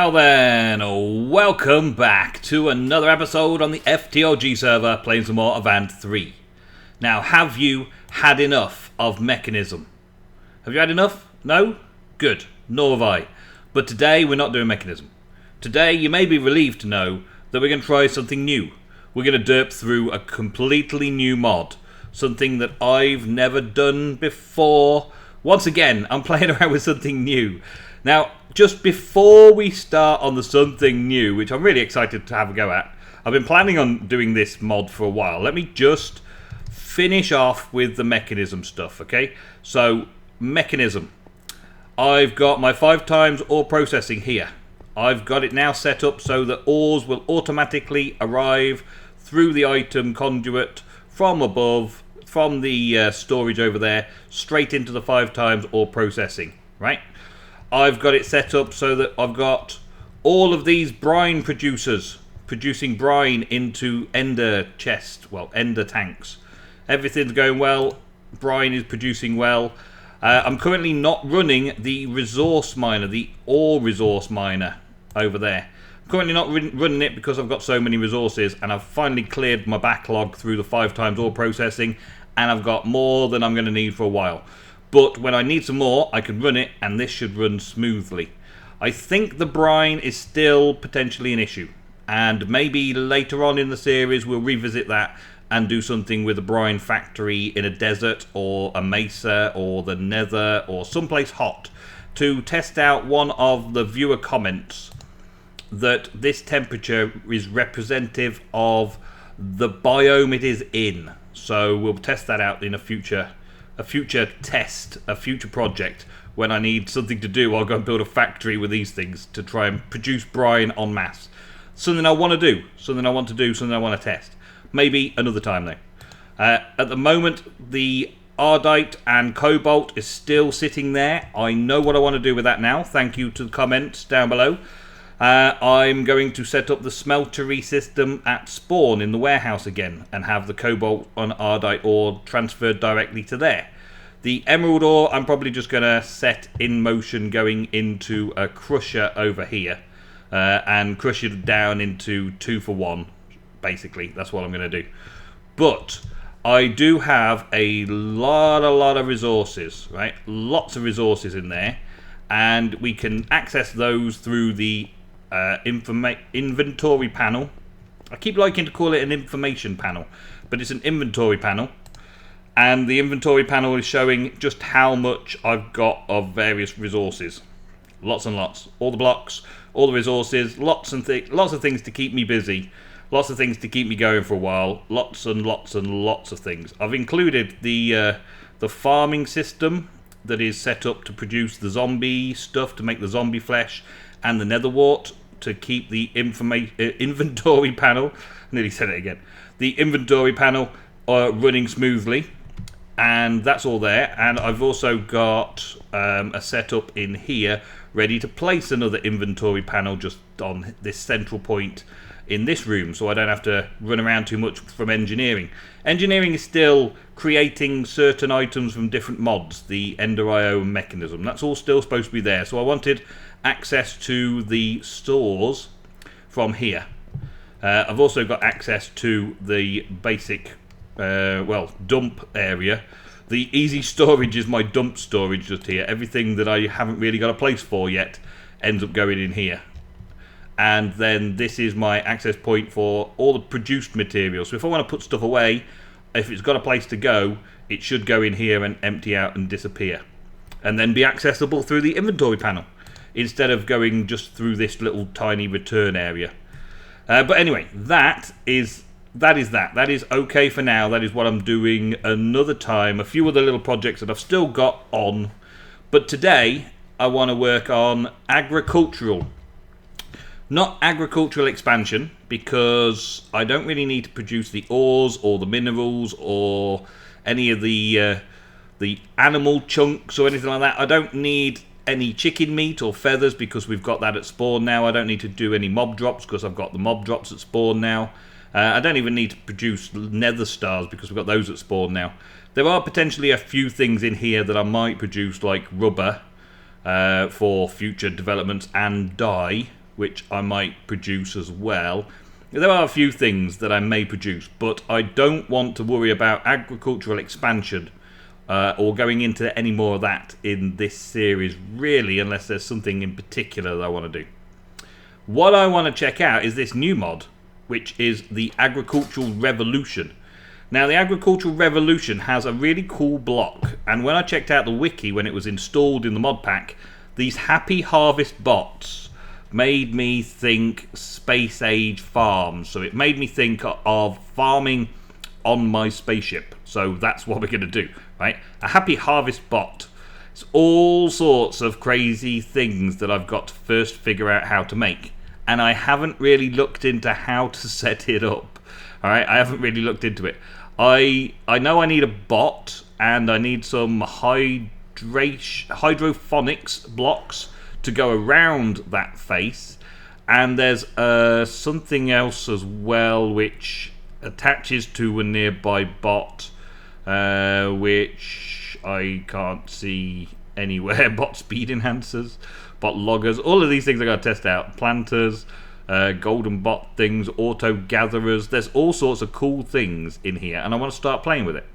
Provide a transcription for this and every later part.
Now then, welcome back to another episode on the FTOG server playing some more Avant 3. Now, have you had enough of mechanism? Have you had enough? No? Good. Nor have I. But today we're not doing mechanism. Today you may be relieved to know that we're going to try something new. We're going to derp through a completely new mod. Something that I've never done before. Once again, I'm playing around with something new. Now, just before we start on the something new, which I'm really excited to have a go at, I've been planning on doing this mod for a while. Let me just finish off with the mechanism stuff, okay? So, mechanism. I've got my 5x ore processing here. I've got it now set up so that ores will automatically arrive through the item conduit from above, from the storage over there, straight into the 5x ore processing, right? I've got it set up so that I've got all of these brine producers producing brine into ender chests, well, ender tanks. Everything's going well. Brine is producing well. I'm currently not running the resource miner, the ore resource miner over there. I'm currently not running it because I've got so many resources, and I've finally cleared my backlog through the 5x ore processing, and I've got more than I'm going to need for a while. But when I need some more, I can run it, and this should run smoothly. I think the brine is still potentially an issue, and maybe later on in the series we'll revisit that and do something with a brine factory in a desert or a mesa or the nether or someplace hot to test out one of the viewer comments that this temperature is representative of the biome it is in. So we'll test that out in a future test, a future project. When I need something to do, I'll go and build a factory with these things to try and produce brine en masse. Something I want to do, something I want to test. Maybe another time though. At the moment, the Ardite and Cobalt is still sitting there. I know what I want to do with that now. Thank you to the comments down below. I'm going to set up the smeltery system at spawn in the warehouse again and have the Cobalt and Ardite ore transferred directly to there. The Emerald ore I'm probably just going to set in motion going into a crusher over here and crush it down into 2 for 1. Basically, that's what I'm going to do. But I do have a lot of resources, right? Lots of resources in there, and we can access those through the inventory panel. I keep liking to call it an information panel, but it's an inventory panel, and the inventory panel is showing just how much I've got of various resources. Lots and lots. All the blocks, all the resources, lots of things to keep me busy. Lots of things to keep me going for a while. Lots and lots of things. I've included the farming system that is set up to produce the zombie stuff, to make the zombie flesh, and the nether wart to keep the inventory panel. Nearly said it again. The inventory panel running smoothly, and that's all there. And I've also got a setup in here ready to place another inventory panel just on this central point in this room, so I don't have to run around too much from engineering. Engineering is still creating certain items from different mods, the Ender IO mechanism. That's all still supposed to be there. So I wanted access to the stores from here. I've also got access to the basic, dump area. The easy storage is my dump storage just here. Everything that I haven't really got a place for yet ends up going in here. And then this is my access point for all the produced materials. So if I want to put stuff away, if it's got a place to go, it should go in here and empty out and disappear. And then be accessible through the inventory panel, instead of going just through this little tiny return area. But anyway, that is that. That is okay for now. That is what I'm doing another time. A few other little projects that I've still got on. But today, I want to work on agricultural. Not agricultural expansion, because I don't really need to produce the ores or the minerals or any of the animal chunks or anything like that. I don't need any chicken meat or feathers because we've got that at spawn now. I don't need to do any mob drops because I've got the mob drops at spawn now. I don't even need to produce nether stars because we've got those at spawn now. There are potentially a few things in here that I might produce, like rubber for future developments, and dye, which I might produce as well. There are a few things that I may produce, but I don't want to worry about agricultural expansion or going into any more of that in this series, really, unless there's something in particular that I want to do. What I want to check out is this new mod, which is the Agricultural Revolution. Now, the Agricultural Revolution has a really cool block, and when I checked out the wiki when it was installed in the mod pack, these Happy Harvest bots made me think space age farms. So it made me think of farming on my spaceship. So that's what we're going to do, right? A Happy Harvest bot. It's all sorts of crazy things that I've got to first figure out how to make. And I haven't really looked into how to set it up. All right, I haven't really looked into it. I know I need a bot, and I need some hydroponics blocks to go around that face, and there's something else as well which attaches to a nearby bot, which I can't see anywhere. Bot speed enhancers, bot loggers, all of these things I got to test out. Planters, golden bot things, auto gatherers. There's all sorts of cool things in here, and I want to start playing with it.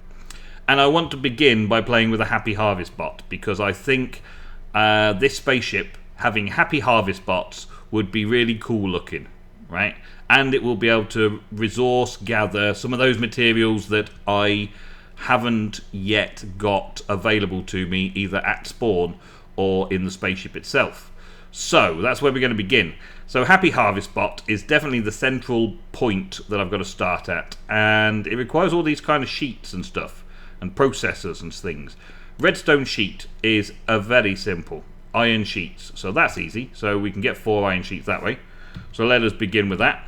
And I want to begin by playing with a Happy Harvest bot, because I think this spaceship having Happy Harvest bots would be really cool looking, right? And it will be able to resource gather some of those materials that I haven't yet got available to me, either at spawn or in the spaceship itself. So that's where we're going to begin. So Happy Harvest bot is definitely the central point that I've got to start at, and it requires all these kind of sheets and stuff and processors and things. Redstone sheet is a very simple iron sheets, so that's easy. So we can get 4 iron sheets that way. So let us begin with that,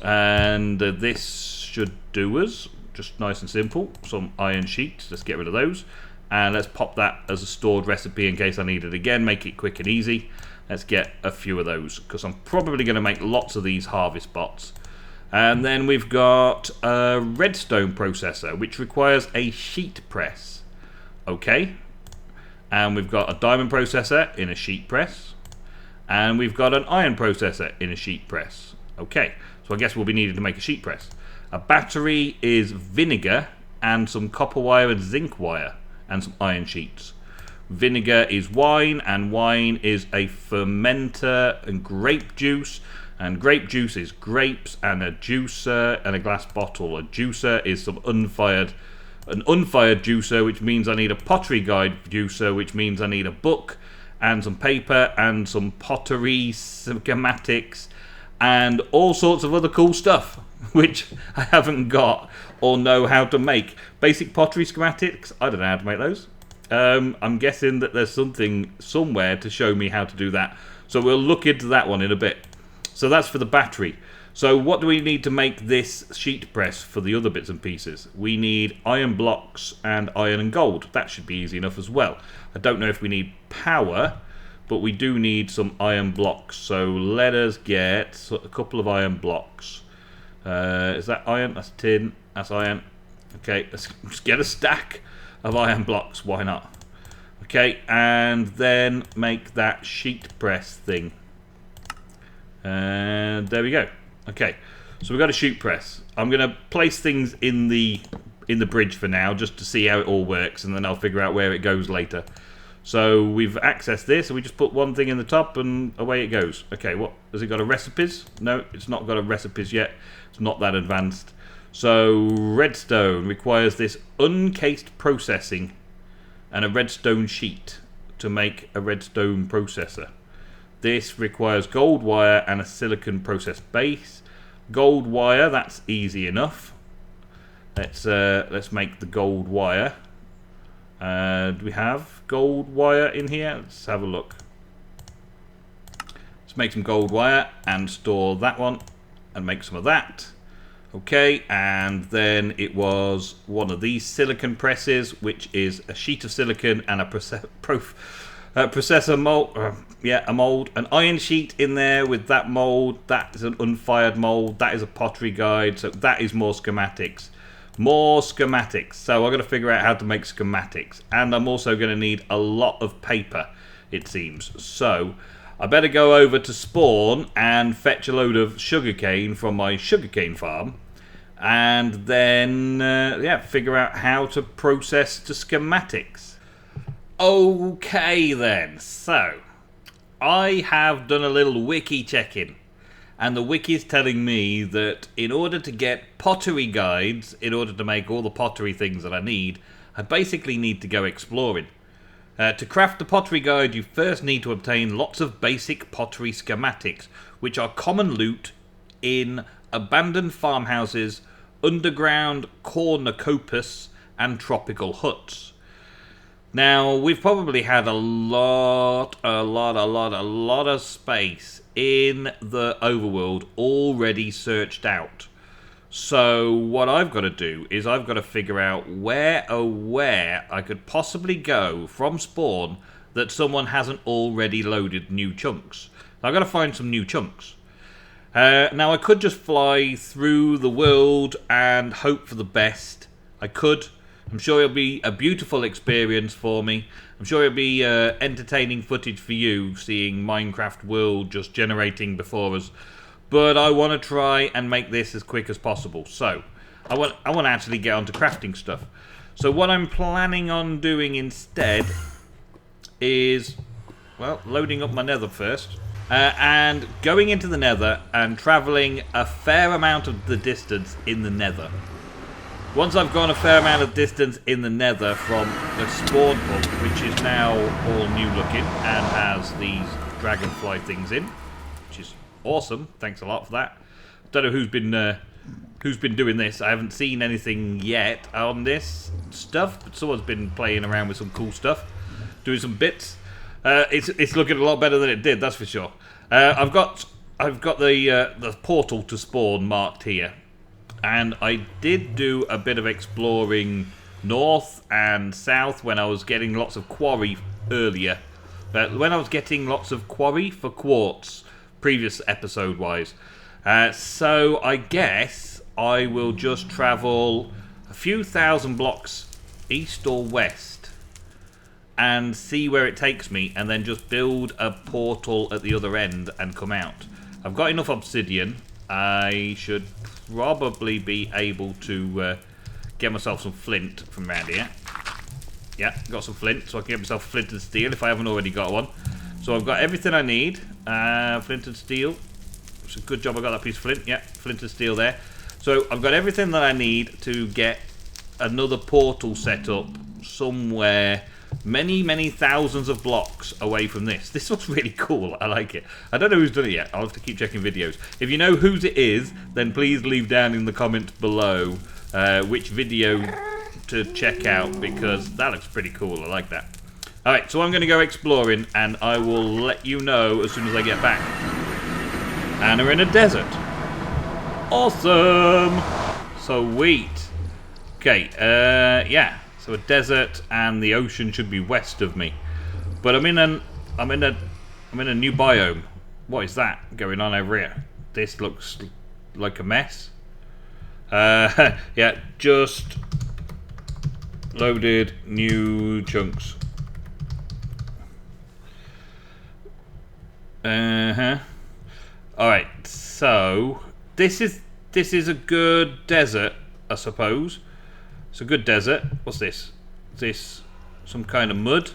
and this should do us. Just nice and simple. Some iron sheets. Let's get rid of those, and let's pop that as a stored recipe in case I need it again. Make it quick and easy. Let's get a few of those, because I'm probably going to make lots of these harvest bots. And then we've got a redstone processor, which requires a sheet press. Okay. And we've got a diamond processor in a sheet press. And we've got an iron processor in a sheet press. Okay. So I guess we'll be needing to make a sheet press. A battery is vinegar and some copper wire and zinc wire and some iron sheets. Vinegar is wine, and wine is a fermenter, and grape juice. And grape juice is grapes, and a juicer and a glass bottle. A juicer is an unfired juicer, which means I need a pottery guide juicer, which means I need a book and some paper and some pottery schematics and all sorts of other cool stuff, which I haven't got or know how to make. Basic pottery schematics, I don't know how to make those. I'm guessing that there's something somewhere to show me how to do that. So we'll look into that one in a bit. So that's for the battery. So what do we need to make this sheet press for the other bits and pieces? We need iron blocks and iron and gold. That should be easy enough as well. I don't know if we need power, but we do need some iron blocks. So let us get a couple of iron blocks. Is that iron? That's tin. That's iron. Okay, let's get a stack of iron blocks. Why not? Okay, and then make that sheet press thing. And there we go. Okay, so we've got a sheet press. I'm going to place things in the bridge for now, just to see how it all works, and then I'll figure out where it goes later. So we've accessed this, and we just put one thing in the top, and away it goes. Okay, what has it got? A recipes? No, it's not got a recipes yet. It's not that advanced. So redstone requires this uncased processing and a redstone sheet to make a redstone processor. This requires gold wire and a silicon process base. Gold wire, that's easy enough. Let's make the gold wire. Do we have gold wire in here? Let's have a look. Let's make some gold wire and store that one and make some of that. Okay, and then it was one of these silicon presses, which is a sheet of silicon and a processor mold, a mold, an iron sheet in there with that mold. That is an unfired mold. That is a pottery guide. So that is more schematics. More schematics. So I've got to figure out how to make schematics, and I'm also going to need a lot of paper, it seems. So I better go over to spawn and fetch a load of sugarcane from my sugarcane farm, and then yeah, figure out how to process the schematics. Okay then, so I have done a little wiki check-in, and the wiki is telling me that in order to get pottery guides, in order to make all the pottery things that I need, I basically need to go exploring. To craft the pottery guide, you first need to obtain lots of basic pottery schematics, which are common loot in abandoned farmhouses, underground cornucopias, and tropical huts. Now, we've probably had a lot of space in the overworld already searched out. So what I've got to do is I've got to figure out where I could possibly go from spawn that someone hasn't already loaded new chunks. I've got to find some new chunks. Now I could just fly through the world and hope for the best. I could. I'm sure it'll be a beautiful experience for me. I'm sure it'll be entertaining footage for you, seeing Minecraft world just generating before us. But I want to try and make this as quick as possible. So, I want to actually get onto crafting stuff. So what I'm planning on doing instead is, well, loading up my nether first. And going into the nether and travelling a fair amount of the distance in the nether. Once I've gone a fair amount of distance in the nether from the spawn hub, which is now all new looking and has these dragonfly things in, which is awesome. Thanks a lot for that. Don't know who's been doing this. I haven't seen anything yet on this stuff, but someone's been playing around with some cool stuff, doing some bits. It's looking a lot better than it did, that's for sure. I've got the portal to spawn marked here, and I did do a bit of exploring north and south when I was getting lots of quarry earlier. When I was getting lots of quarry for quartz, previous episode wise. So I guess I will just travel a few thousand blocks east or west and see where it takes me, and then just build a portal at the other end and come out. I've got enough obsidian. I should probably be able to get myself some flint from around here. Yeah, got some flint, so I can get myself flint and steel if I haven't already got one. So I've got everything I need. Flint and steel. It's a good job I got that piece of flint. Yeah, flint and steel there. So I've got everything that I need to get another portal set up somewhere many thousands of blocks away from this. This looks really cool. I like it. I don't know who's done it yet. I'll have to keep checking videos. If you know whose it is, then please leave down in the comments below which video to check out, because that looks pretty cool. I like that. Alright, so I'm going to go exploring, and I will let you know as soon as I get back. And we're in a desert. Awesome! Sweet. Okay, yeah. So a desert, and the ocean should be west of me. But I'm in a new biome. What is that going on over here? This looks like a mess. Yeah, just loaded new chunks. Alright, so this is a good desert, I suppose. It's a good desert. What's this? Is this some kind of mud?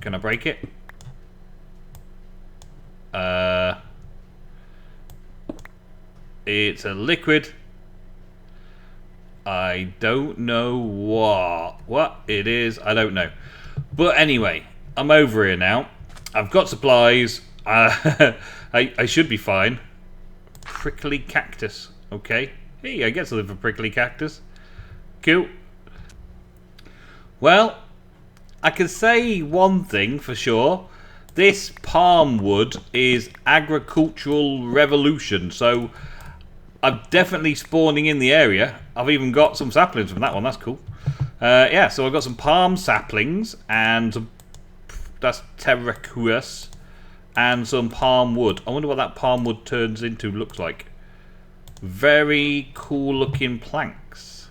Can I break it? It's a liquid. I don't know what it is. I don't know. But anyway, I'm over here now. I've got supplies. I should be fine. Prickly cactus. Okay. Hey, I guess I live for prickly cactus. Cool. Well, I can say one thing for sure. This palm wood is agricultural revolution. So I'm definitely spawning in the area. I've even got some saplings from that one. That's cool. Yeah, so I've got some palm saplings and some, that's terraquoise, and some palm wood. I wonder what that palm wood turns into, looks like. Very cool looking planks.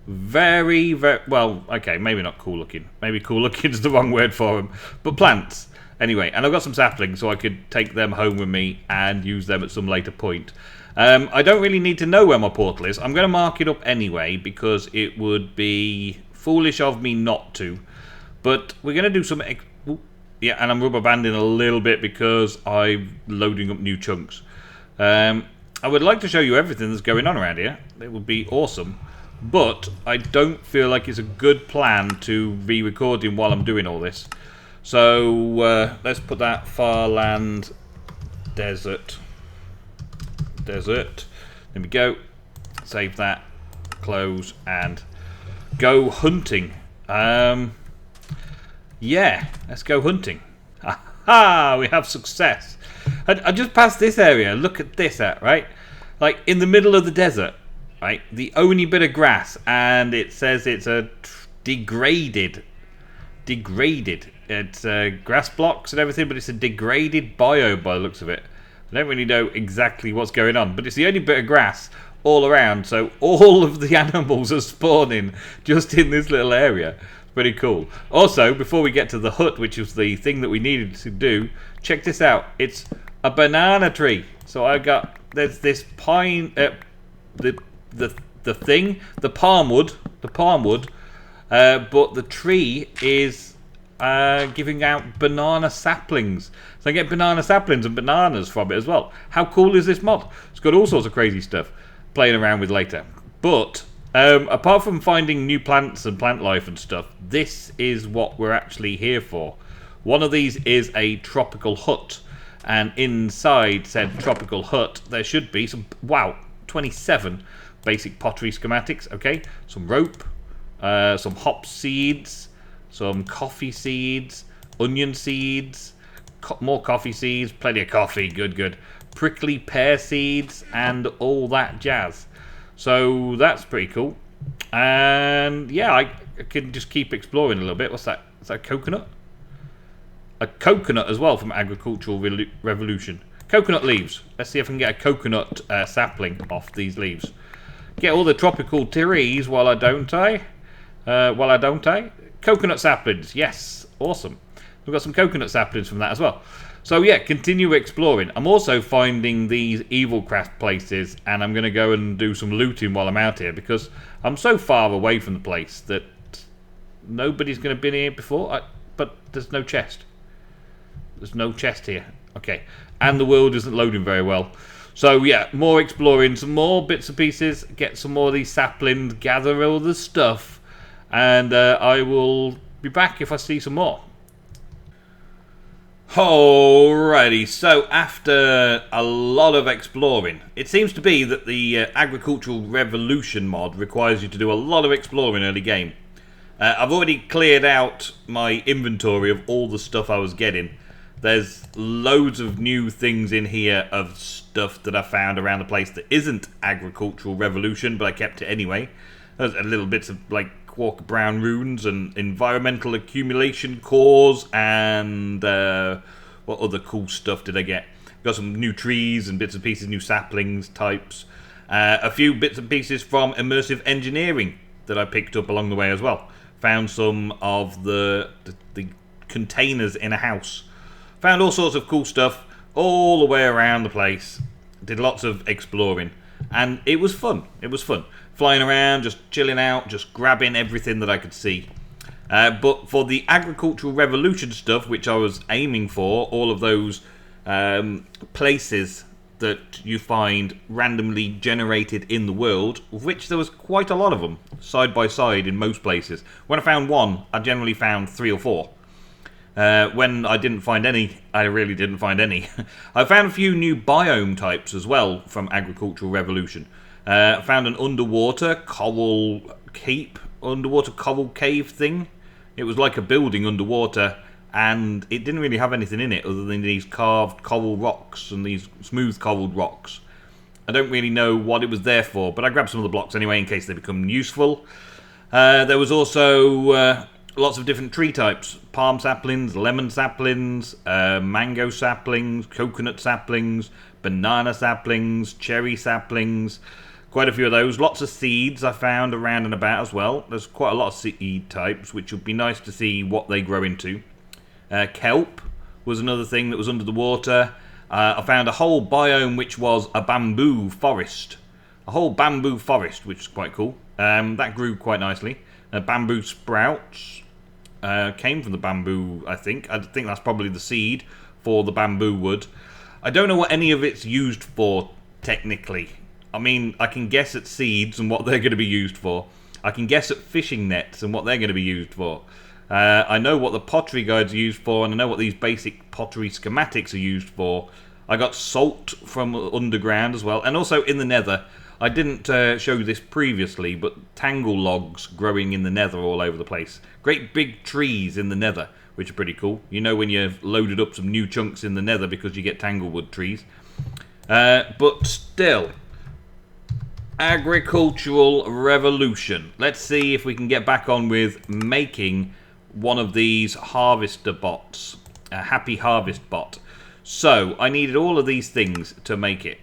Very well, okay, maybe not cool looking. Maybe cool looking is the wrong word for them. But plants. Anyway, and I've got some saplings, so I could take them home with me and use them at some later point. I don't really need to know where my portal is. I'm going to mark it up anyway, because it would be foolish of me not to. But we're going to do some... yeah, and I'm rubber banding a little bit because I'm loading up new chunks. I would like to show you everything that's going on around here. It would be awesome. But I don't feel like it's a good plan to be recording while I'm doing all this. So let's put that farland desert. There we go. Save that. Close and go hunting. Yeah, let's go hunting. Aha! We have success. I just passed this area. Look at this, right? Like in the middle of the desert, right? The only bit of grass, and it says it's a degraded. It's grass blocks and everything, but it's a degraded biome by the looks of it. I don't really know exactly what's going on, but it's the only bit of grass all around, so all of the animals are spawning just in this little area. Pretty cool. Also, before we get to the hut, which was the thing that we needed to do, check this out. It's a banana tree. So I got, there's this pine, the palm wood, but the tree is giving out banana saplings. So I get banana saplings and bananas from it as well. How cool is this mod? It's got all sorts of crazy stuff playing around with later. But apart from finding new plants and plant life and stuff, this is what we're actually here for. One of these is a tropical hut, and inside said tropical hut there should be some, wow, 27 basic pottery schematics. Okay, some rope, some hop seeds, some coffee seeds, onion seeds, more coffee seeds, plenty of coffee, good, prickly pear seeds, and all that jazz. So that's pretty cool. And yeah, I can just keep exploring a little bit. What's that? Is that a coconut? A coconut as well from Agricultural Revolution. Coconut leaves. Let's see if I can get a coconut sapling off these leaves. Get all the tropical trees while I don't. Coconut saplings. Yes, awesome. We've got some coconut saplings from that as well. So yeah, continue exploring. I'm also finding these evil craft places, and I'm going to go and do some looting while I'm out here, because I'm so far away from the place that nobody's going to be here before. But there's no chest. There's no chest here. Okay. And the world isn't loading very well. So yeah, more exploring, some more bits and pieces, get some more of these saplings, gather all the stuff, and I will be back if I see some more. Alrighty, so after a lot of exploring, it seems to be that the Agricultural Revolution mod requires you to do a lot of exploring early game. I've already cleared out my inventory of all the stuff I was getting. There's loads of new things in here of stuff that I found around the place that isn't Agricultural Revolution, but I kept it anyway. There's a little bits of like quark brown runes and environmental accumulation cores, and what other cool stuff did I get? Got some new trees and bits and pieces, new saplings types, a few bits and pieces from immersive engineering that I picked up along the way as well. Found some of the containers in a house. Found all sorts of cool stuff all the way around the place. Did lots of exploring, and it was fun. It was fun. Flying around, just chilling out, just grabbing everything that I could see. But for the Agricultural Revolution stuff, which I was aiming for, all of those places that you find randomly generated in the world, of which there was quite a lot of them, side by side in most places. When I found one, I generally found 3 or 4. When I didn't find any, I really didn't find any. I found a few new biome types as well from Agricultural Revolution. Found an underwater coral cave thing. It was like a building underwater, and it didn't really have anything in it other than these carved coral rocks and these smooth cobbled rocks. I don't really know what it was there for, but I grabbed some of the blocks anyway in case they become useful. There was also lots of different tree types. Palm saplings, lemon saplings, mango saplings, coconut saplings, banana saplings, cherry saplings. Quite a few of those. Lots of seeds I found around and about as well. There's quite a lot of seed types, which would be nice to see what they grow into. Kelp, was another thing that was under the water. I found a whole biome which was a bamboo forest. A whole bamboo forest, which is quite cool. That grew quite nicely. Bamboo sprouts came from the bamboo, I think. I think that's probably the seed for the bamboo wood. I don't know what any of it's used for, technically. I mean, I can guess at seeds and what they're going to be used for. I can guess at fishing nets and what they're going to be used for. I know what the pottery guides are used for, and I know what these basic pottery schematics are used for. I got salt from underground as well, and also in the nether. I didn't show you this previously, but tangle logs growing in the nether all over the place. Great big trees in the nether, which are pretty cool. You know when you've loaded up some new chunks in the nether because you get tanglewood trees. But still, agricultural revolution. Let's see if we can get back on with making one of these harvester bots. A happy harvest bot. So, I needed all of these things to make it.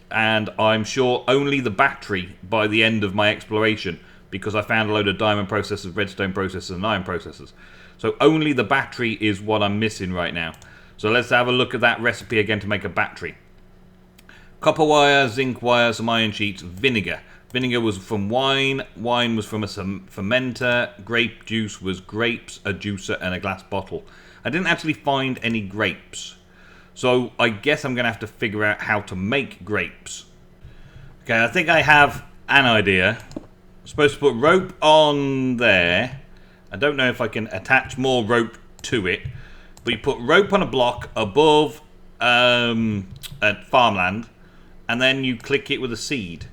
And I'm sure only the battery by the end of my exploration, because I found a load of diamond processors, redstone processors, and iron processors. So only the battery is what I'm missing right now. So let's have a look at that recipe again to make a battery. Copper wire, zinc wire, some iron sheets, vinegar. Vinegar was from wine, wine was from a fermenter, grape juice was grapes, a juicer, and a glass bottle. I didn't actually find any grapes. So I guess I'm going to have to figure out how to make grapes. Okay, I think I have an idea. I'm supposed to put rope on there. I don't know if I can attach more rope to it. But you put rope on a block above at farmland. And then you click it with a seed.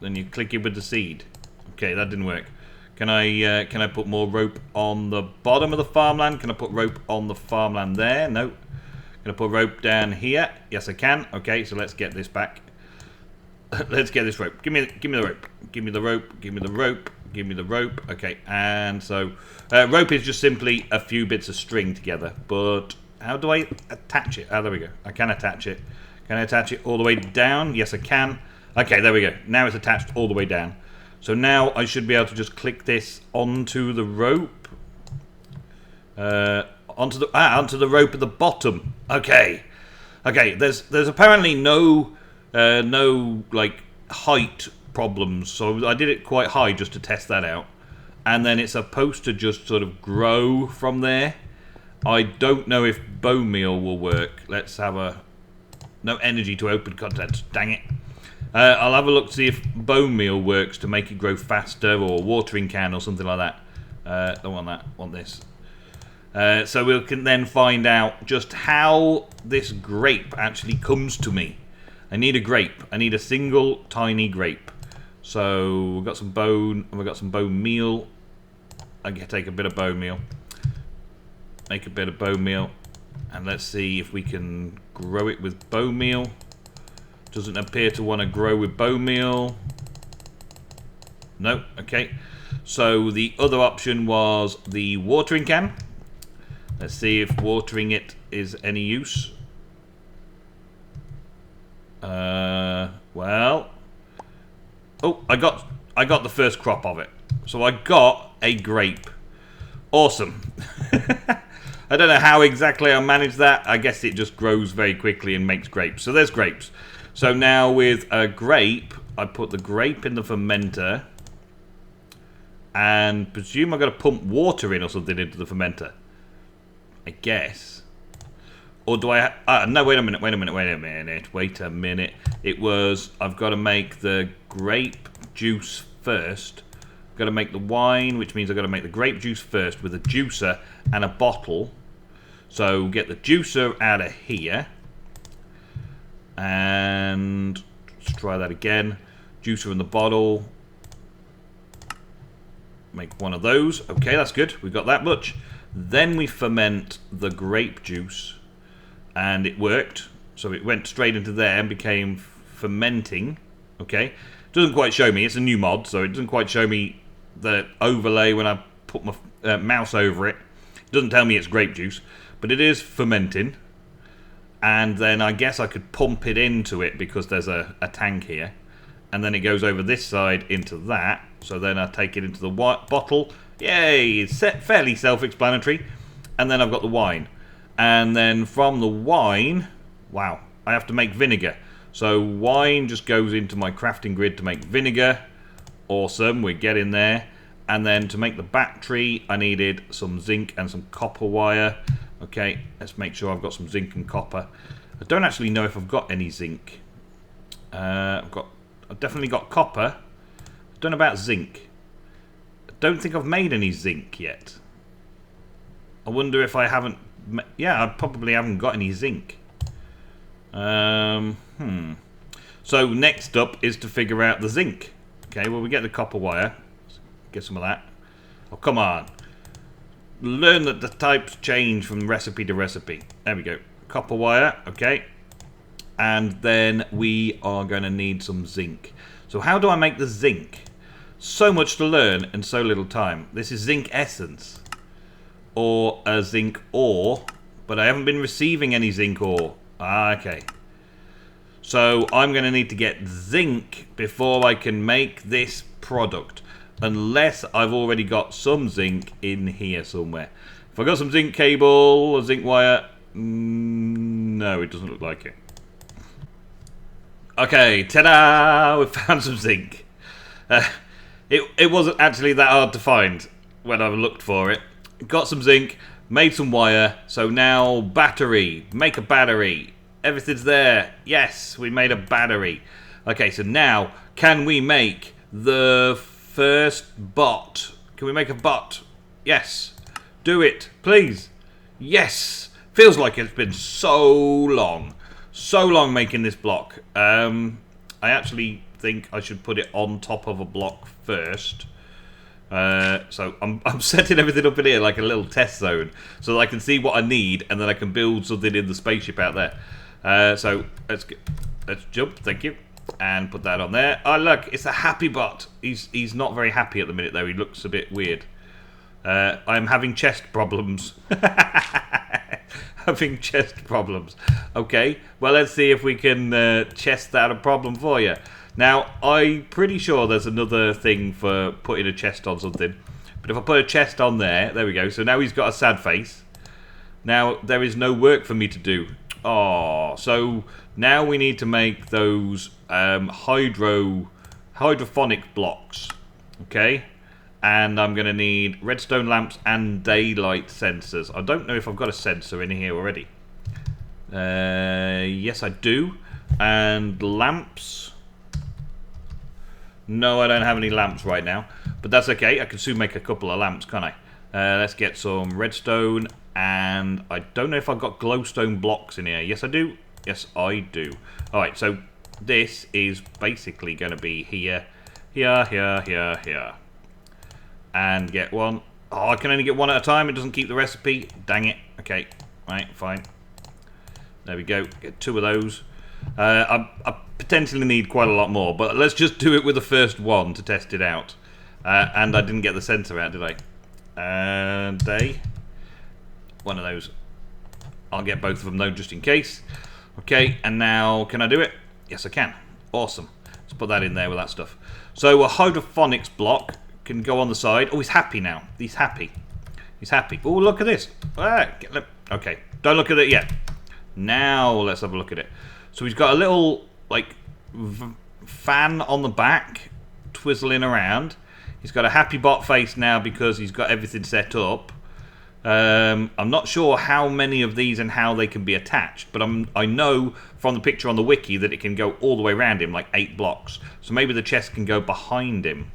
Then you click it with the seed. Okay, that didn't work. Can I put more rope on the bottom of the farmland? Can I put rope on the farmland there? No. Can I put rope down here? Yes, I can. Okay, so let's get this back. Let's get this rope. Give me the rope. Give me the rope. Give me the rope. Give me the rope. Okay, and so rope is just simply a few bits of string together. But how do I attach it? Oh, there we go. I can attach it. Can I attach it all the way down? Yes, I can. Okay, there we go. Now it's attached all the way down. So now I should be able to just click this onto the rope. Onto the rope at the bottom. Okay. Okay, there's apparently no like height problems. So I did it quite high just to test that out. And then it's supposed to just sort of grow from there. I don't know if bone meal will work. Let's have a... No energy to open contents. Dang it. I'll have a look to see if bone meal works to make it grow faster, or watering can or something like that. Don't want that. Want this. So we can then find out just how this grape actually comes to me. I need a grape. I need a single tiny grape. So we've got some bone, and we've got some bone meal. I can take a bit of bone meal. Make a bit of bone meal. And let's see if we can grow it with bone meal. Doesn't appear to want to grow with bone meal. No, okay. So the other option was the watering can. Let's see if watering it is any use. Well. Oh, I got the first crop of it. So I got a grape. Awesome. I don't know how exactly I managed that. I guess it just grows very quickly and makes grapes. So there's grapes. So now with a grape, I put the grape in the fermenter. And presume I've got to pump water in or something into the fermenter. I guess. Or do I... no, wait a minute. It was... I've got to make the grape juice first. I've got to make the wine, which means I've got to make the grape juice first with a juicer and a bottle. So get the juicer out of here. And let's try that again. Juicer in the bottle. Make one of those. Okay, that's good. We've got that much. Then we ferment the grape juice. And it worked. So it went straight into there and became fermenting. Okay. Doesn't quite show me. It's a new mod, so it doesn't quite show me the overlay when I put my mouse over it. It doesn't tell me it's grape juice. But it is fermenting. And then I guess I could pump it into it because there's a tank here. And then it goes over this side into that. So then I take it into the bottle. Yay! It's fairly self-explanatory. And then I've got the wine. And then from the wine, wow, I have to make vinegar. So wine just goes into my crafting grid to make vinegar. Awesome, we're getting there. And then to make the battery, I needed some zinc and some copper wire. Okay, let's make sure I've got some zinc and copper. I don't actually know if I've got any zinc. I've definitely got copper. I don't know about zinc. I don't think I've made any zinc yet. I wonder if I haven't... Yeah, I probably haven't got any zinc. So next up is to figure out the zinc. Okay, well, we get the copper wire. Let's get some of that. Oh, come on. Learn that the types change from recipe to recipe. There we go. Copper wire, okay. And then we are going to need some zinc. So how do I make the zinc? So much to learn and so little time. This is zinc essence. Or a zinc ore. But I haven't been receiving any zinc ore. Okay. So I'm going to need to get zinc before I can make this product. Unless I've already got some zinc in here somewhere. If I got some zinc cable or zinc wire... no, it doesn't look like it. Okay, ta-da! We found some zinc. It wasn't actually that hard to find when I looked for it. Got some zinc, made some wire, so now battery. Make a battery. Everything's there. Yes, we made a battery. Okay, so now, can we make the first bot? Can we make a bot? Yes. Do it, please. Yes. Feels like it's been so long. So long making this block. I actually think I should put it on top of a block first. So I'm setting everything up in here like a little test zone so that I can see what I need and then I can build something in the spaceship out there. So let's jump, thank you, and put that on there. Oh look, it's a happy bot. He's not very happy at the minute though. He looks a bit weird. I'm having chest problems. Having chest problems. Okay, well let's see if we can chest out a problem for you. Now, I'm pretty sure there's another thing for putting a chest on something. But if I put a chest on there we go. So now he's got a sad face. Now, there is no work for me to do. Oh, so now we need to make those hydrophonic blocks. Okay? And I'm going to need redstone lamps and daylight sensors. I don't know if I've got a sensor in here already. Yes, I do. And lamps... No, I don't have any lamps right now, but that's okay. I can soon make a couple of lamps, can't I? Let's get some redstone, and I don't know if I've got glowstone blocks in here. Yes, I do. Yes, I do. Alright, so this is basically going to be here, here, here, here, here. And get one. Oh, I can only get one at a time. It doesn't keep the recipe. Dang it. Okay, right, fine. There we go. Get two of those. I potentially need quite a lot more, but let's just do it with the first one to test it out. And I didn't get the sensor out, did I? One of those. I'll get both of them though, just in case. Okay, and now can I do it? Yes, I can. Awesome. Let's put that in there with that stuff. So a hydrophonics block can go on the side. Oh, he's happy now. He's happy. He's happy. Oh, look at this. Okay, don't look at it yet. Now let's have a look at it. So he's got a little, like, fan on the back, twizzling around. He's got a happy bot face now because he's got everything set up. I'm not sure how many of these and how they can be attached, but I know from the picture on the wiki that it can go all the way around him, like 8 blocks. So maybe the chest can go behind him.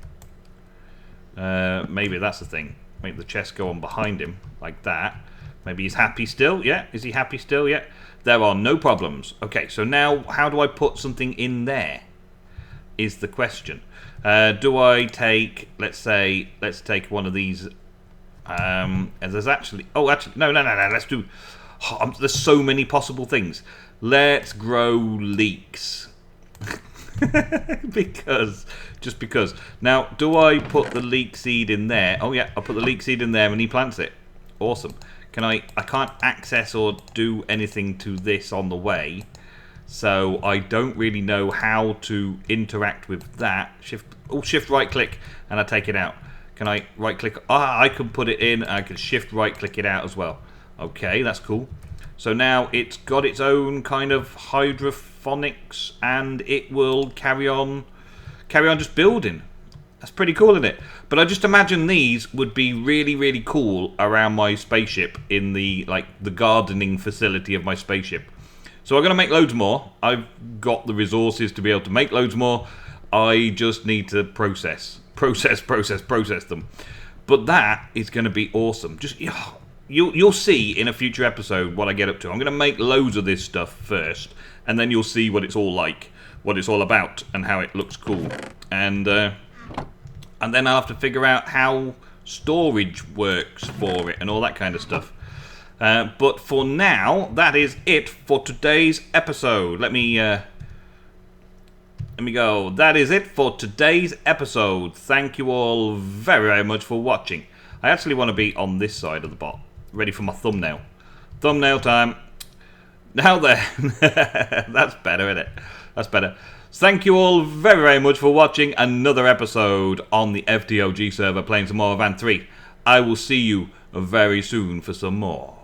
Maybe that's the thing. Make the chest go on behind him, like that. Maybe he's happy still. Yeah, is he happy still? Yeah. There are no problems. Okay, so now how do I put something in there? Is the question. Do I take, let's take one of these. And there's actually, no. Let's do. There's so many possible things. Let's grow leeks. Just because. Now, do I put the leek seed in there? Oh yeah, I'll put the leek seed in there and he plants it. Awesome. I can't access or do anything to this on the way, so I don't really know how to interact with that. Shift right click and I take it out. Can I right click? I can put it in and I can shift right click it out as well. Okay, that's cool. So now it's got its own kind of hydroponics, and it will carry on just building. That's pretty cool, isn't it? But I just imagine these would be really, really cool around my spaceship in the gardening facility of my spaceship. So I'm going to make loads more. I've got the resources to be able to make loads more. I just need to process them. But that is going to be awesome. Just you'll see in a future episode what I get up to. I'm going to make loads of this stuff first, and then you'll see what it's all like, what it's all about, and how it looks cool. And then I'll have to figure out how storage works for it and all that kind of stuff. But for now, that is it for today's episode. Let me go. That is it for today's episode. Thank you all very, very much for watching. I actually want to be on this side of the bot, ready for my thumbnail. Thumbnail time. Now then. That's better, isn't it? That's better. Thank you all very, very much for watching another episode on the FTOG server playing some more Avant 3. I will see you very soon for some more.